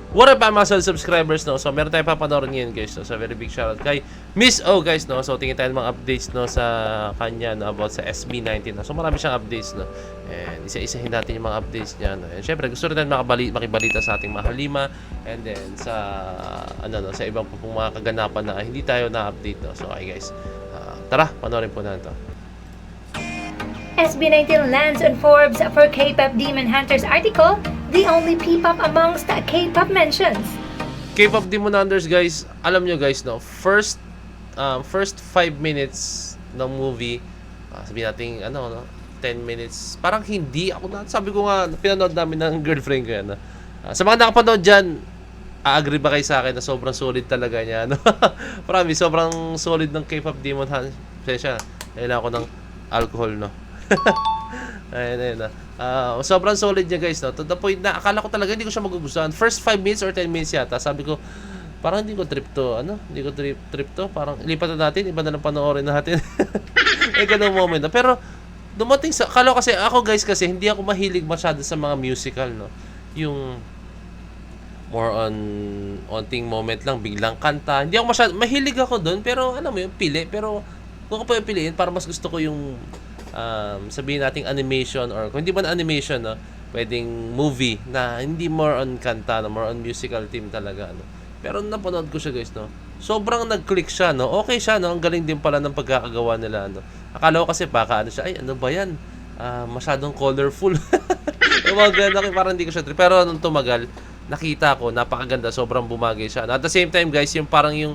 What up, Amazon subscribers, no? So, meron tayong papanoorin ngayon, guys, no? So, very big shoutout kay Miss O, guys, no? So, tingin tayo ng mga updates, no? Sa kanya, no? About sa SB19, no? So, marami siyang updates, no? And isa-isahin natin yung mga updates niya, no? And syempre, gusto rin natin makibalita sa ating mga halima. And then, sa, sa ibang pong mga kaganapan na hindi tayo na-update, no? So, okay, guys. Tara, panoorin po natin to. SB19 lands on Forbes for K-pop Demon Hunters article, the only P-pop amongst K-pop mentions. K-pop Demon Hunters, guys, alam nyo, guys, no, first 5 minutes ng movie, sabihin natin, 10 minutes, parang hindi ako sabi ko nga, pinanood namin ng girlfriend ko yan. Sa mga nakapanood dyan, agree ba kayo sa akin na sobrang solid talaga niya, no? Promise, sobrang solid ng K-pop Demon Hunters. Siya, kailangan ko ng alcohol, no? Ayun. Sobrang solid niya, guys, no? To the point na akala ko talaga hindi ko siya magugustuhan. First 5 minutes or 10 minutes yata, sabi ko, parang hindi ko trip to. Hindi ko trip to. Parang ilipat na natin, iba na lang panoorin natin. Ganung moment. Pero dumating sa akala ko kasi ako, guys, kasi hindi ako mahilig masyado sa mga musical, no? Yung more on onting moment lang, biglang kanta. Hindi ako masyado mahilig ako doon, pero alam mo yung pili, pero kung ako pa yung piliin, para mas gusto ko yung sabihin nating animation, or kung hindi man animation, no, pwedeng movie na hindi more on kanta, no, more on musical theme talaga, no. Pero napanood ko siya, guys, no, sobrang nag-click siya, no. Okay siya, no, ang galing din pala ng pagkakagawa nila, no. Akala ko kasi baka siya, ay ano ba yan, masyadong colorful. Parang hindi ko siya trip, pero nung tumagal, nakita ko napakaganda, sobrang bumagay siya, no? At the same time, guys, yung parang yung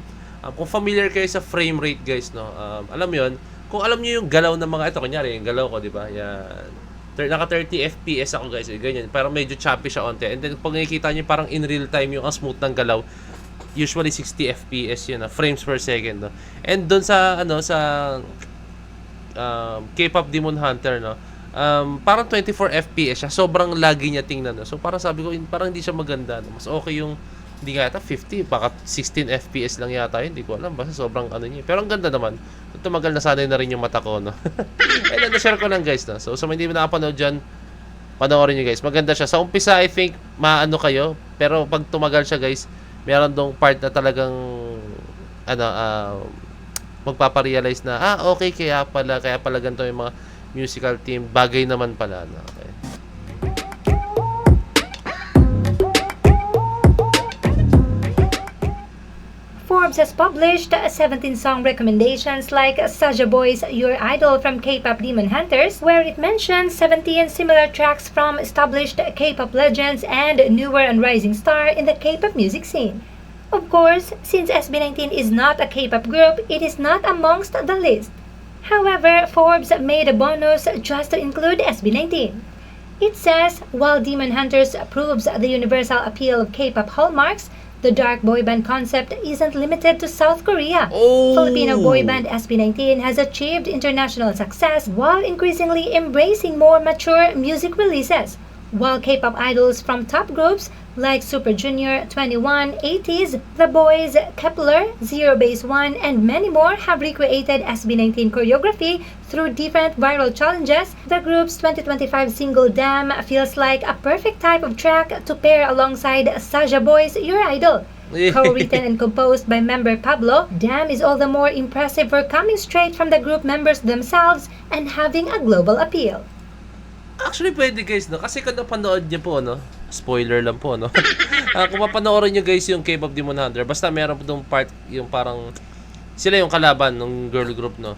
kung familiar kayo sa frame rate, guys, no, alam mo yun, kung alam niyo yung galaw ng mga ito, kunyari, yung galaw ko, di ba? Yan. Naka 30 FPS ako, guys. Ganyan. Parang medyo choppy siya onte. And then, pag nakikita niyo parang in real time yung ang smooth ng galaw, usually 60 FPS yun, frames per second, no? And doon sa, K-pop Demon Hunter, no? Parang 24 FPS siya. Sobrang lagi niya tingnan, no? So, parang sabi ko, parang hindi siya maganda, no? Mas okay yung hindi nga yata 50, baka 16 FPS lang yata yun, hindi ko alam, basta sobrang niya. Pero ang ganda naman, tumagal na sanay na rin yung mata ko, no? And na-share ko lang, guys, no? So, hindi mo nakapanood dyan, panoorin nyo, guys. Maganda siya. Sa umpisa, I think, maano kayo, pero pag tumagal siya, guys, meron dong part na talagang, magpaparealize na, okay, kaya pala ganito yung mga musical team, bagay naman pala, no? Okay. Forbes has published 17 song recommendations like Saja Boy's Your Idol from K-pop Demon Hunters, where it mentions 17 similar tracks from established K-pop legends and newer and rising star in the K-pop music scene. Of course, since SB19 is not a K-pop group, it is not amongst the list. However, Forbes made a bonus just to include SB19. It says, while Demon Hunters proves the universal appeal of K-pop hallmarks, the dark boy band concept isn't limited to South Korea. Oh. Filipino boy band SB19 has achieved international success while increasingly embracing more mature music releases, while K-pop idols from top groups like Super Junior, 21, 80s, The Boys, Kepler, Zero Base One, and many more have recreated SB19 choreography through different viral challenges. The group's 2025 single Damn feels like a perfect type of track to pair alongside Saja Boy's Your Idol. Co-written and composed by member Pablo, Damn is all the more impressive for coming straight from the group members themselves and having a global appeal. Actually, pwede, guys, no? Kasi kung napanood niyo po, no? Spoiler lang po, no? Kung mapanoorin niyo, guys, yung K-pop Demon Hunter, basta meron po itong part, yung parang, sila yung kalaban ng girl group, no?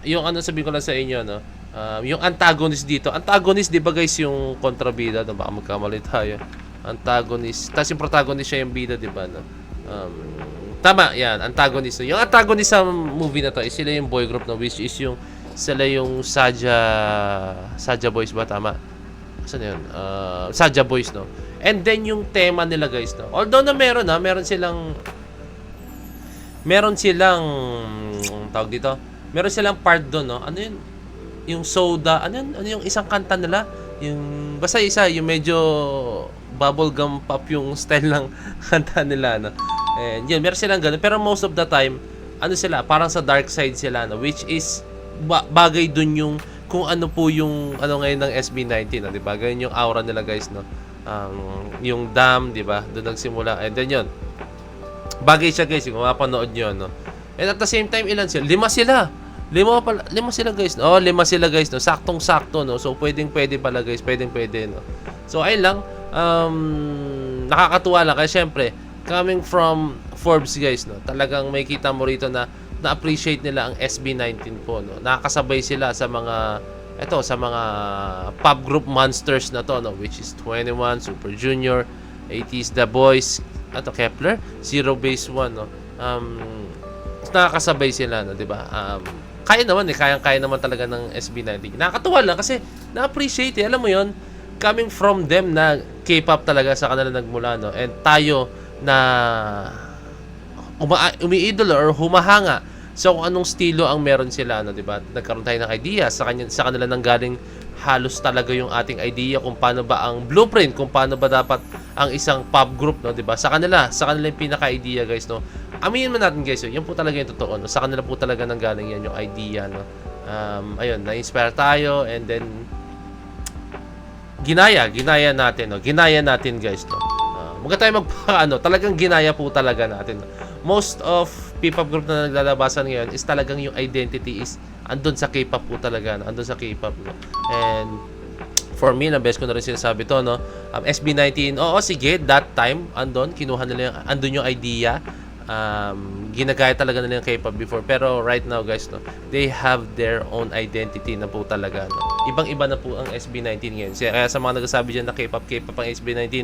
Yung sabihin ko lang sa inyo, no? Yung antagonist dito. Antagonist, di ba, guys, yung kontrabida, no? Baka magkamali tayo. Antagonist. Tapos yung protagonist siya yung bida, di ba, no? Tama, yan. Antagonist. Yung antagonist sa movie na to, is sila yung boy group, no? Which is yung sila yung Saja Boys ba? Tama? Saan yun? Saja Boys, no? And then yung tema nila, guys, no? Although na meron silang tawag dito, meron silang part doon, no? Ano yun? Yung soda, ano yung isang kanta nila? Yung, basta isa, yung medyo bubblegum pop yung style ng kanta nila, no? And yun, meron silang ganun. Pero most of the time, sila, parang sa dark side sila, no? Which is, bagay dun yung kung ano po yung ngayon ng SB19, no? Diba? Ganyan yung aura nila, guys, no? yung Dam, di ba? Doon nagsimula. And then yun, bagay siya guys, kung mapanood nyo, no? And at the same time, ilan sila? 5 sila. 5 sila guys. Oh, 5 sila guys, no? Saktong-sakto, no? So, pwede pala guys. Pwede, no? So, ayun lang. Nakakatuwa lang. Kaya syempre, coming from Forbes guys, no? Talagang may kita mo rito na na-appreciate nila ang SB19 po, no? Nakakasabay sila sa mga pop group monsters na to, no? Which is 21, Super Junior, 80s The Boys, Kepler, Zero Base 1, no? Nakakasabay sila, no, 'di ba? Kaya naman talaga ng SB19. Nakakatuwa lang kasi na-appreciate, alam mo 'yon, coming from them na K-pop talaga sa kanila nagmula, no? And tayo na umiidolo or humahanga sa kung anong estilo ang meron sila, no, 'di ba? Nagkaroon tayo ng idea sa kanila nang galing halos talaga yung ating idea kung paano ba ang blueprint, kung paano ba dapat ang isang pop group, no, 'di ba? Sa kanila yung pinaka-idea, guys, no. Aminin mo natin, guys, yun po talaga yung totoo, no. Sa kanila po talaga nang galing yan yung idea, no. Ayun, na-inspire tayo and then ginaya natin, no. Ginaya natin, guys, no. Huwag tayo talagang ginaya po talaga natin, no. Most of P-pop group na naglalabasan ngayon is talagang yung identity is andun sa K-pop po talaga, no? Andun sa K-pop, no? And for me, na best ko na rin sinasabi to, no? SB19, oo, sige, that time, kinuha nila andun yung idea, ginagaya talaga nila yung K-pop before, pero right now, guys, no, they have their own identity na po talaga, no? Ibang-iba na po ang SB19 ngayon. Kaya sa mga nagsasabi dyan na K-pop ang SB19,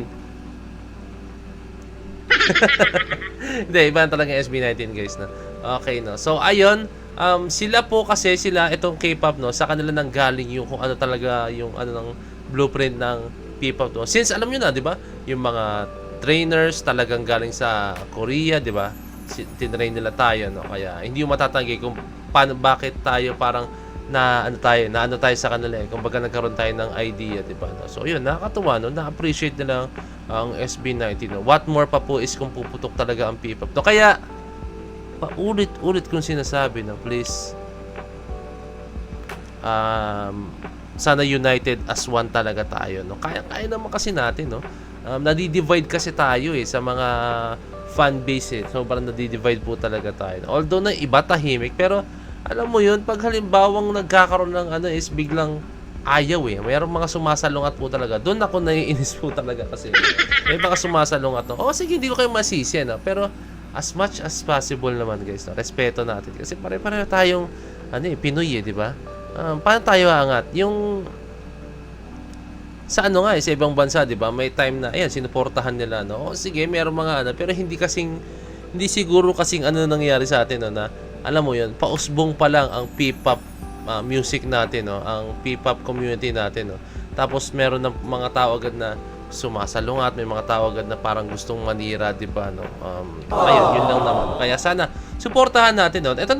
hindi, iba talaga yung SB19, guys, no? Okay, no? So, ayun, sila itong K-pop, no, sa kanila nang galing yung kung ano talaga yung ng blueprint ng P-pop, no? Since alam niyo na, 'di ba? Yung mga trainers talagang galing sa Korea, 'di ba? Tinrain nila tayo, no? Kaya hindi mo matatanggi kung bakit tayo parang na tayo sa kanila, eh. Kumbaga nagkaroon tayo ng idea, 'di ba? No? So, yun, nakakatuwa, no? Na-appreciate nila ang SB19, no? What more pa po is kung puputok talaga ang P-pop, no? Kaya paulit-ulit kong sinasabi, no, please, sana united as one talaga tayo, no. Kaya naman kasi natin, no. Nadi-divide kasi tayo sa mga fan base, sobrang nadi-divide po talaga tayo, no? Although na iba tahimik, pero alam mo yun, pag halimbawang nagkakaroon ng is biglang ayaw, mayroong mga sumasalungat po talaga. Doon ako naiinis po talaga kasi may mga sumasalungat, no. Sige, hindi ko kayo masisi, no, pero as much as possible naman, guys, no, respeto natin kasi pare-pareho tayong Pinoy, di ba? Paano tayo aangat yung sa sa ibang bansa, di ba? May time na ayan, sinuportahan nila, no. Sige, mayroong mga pero hindi siguro kasing nangyayari sa atin, no, na alam mo yun, pausbong pa lang ang P-pop music natin, no, ang P-pop community natin, no. Tapos meron ng mga tao agad na sumasalungat, may mga tao agad na parang gustong manira, di ba, no? Ayun, yun lang naman. Kaya sana suportahan natin, no. Ito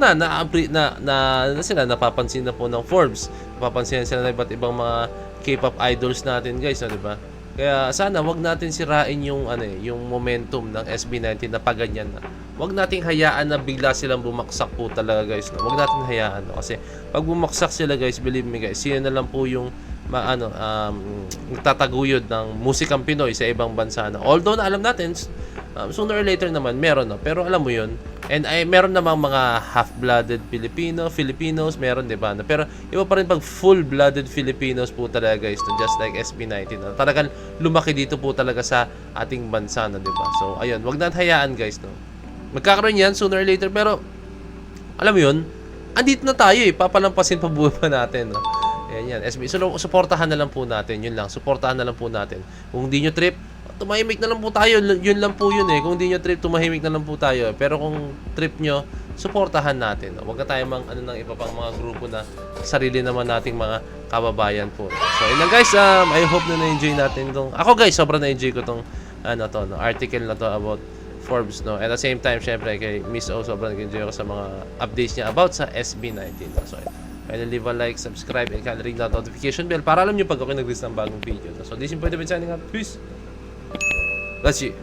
sila napapansin na po ng Forbes. Napapansin sila ng iba't ibang mga K-pop idols natin, guys, no, di ba? Kaya sana wag natin sirain yung yung momentum ng SB19 na paganyan na. Wag nating hayaan na bigla silang bumaksak po talaga, guys, no. Wag natin hayaan, no? Kasi pag bumaksak sila, guys, believe me, guys, sino na lang po yung nagtataguyod ng musikang Pinoy sa ibang bansa, no? Although na alam natin sooner or later naman meron, no, pero alam mo yun, and meron namang mga half-blooded Filipinos, meron, di ba? Pero iba pa rin pag full-blooded Filipinos po talaga, guys, no? Just like SB19, no? Talagang lumaki dito po talaga sa ating bansa, no, di ba? So, ayun, wag natin hayaan, guys, no? Magkakaroon yan sooner or later, pero alam mo yun, andito na tayo, papalampasin pa buhay pa natin, no? Yan. SB, so, suportahan na lang po natin, yun lang, suportahan na lang po natin. Kung hindi nyo trip, tumahimik na lang po tayo, yun lang po yun, kung hindi nyo trip, tumahimik na lang po tayo, pero kung trip nyo, suportahan natin, no? Huwag na tayo ng iba pang mga grupo na sarili naman nating mga kababayan po. So, yun lang, guys, I hope na na-enjoy natin itong, ako, guys, sobrang na-enjoy ko itong article na to about Forbes, no. At the same time, syempre kay Miss O, sobrang nag-enjoy ako sa mga updates niya about sa SB19, no? So, kaya leave a like, subscribe, and ring the notification bell para alam nyo pag ako nag-release ng bagong video, no? So, this is Pwede Ben signing out. Peace! That's you.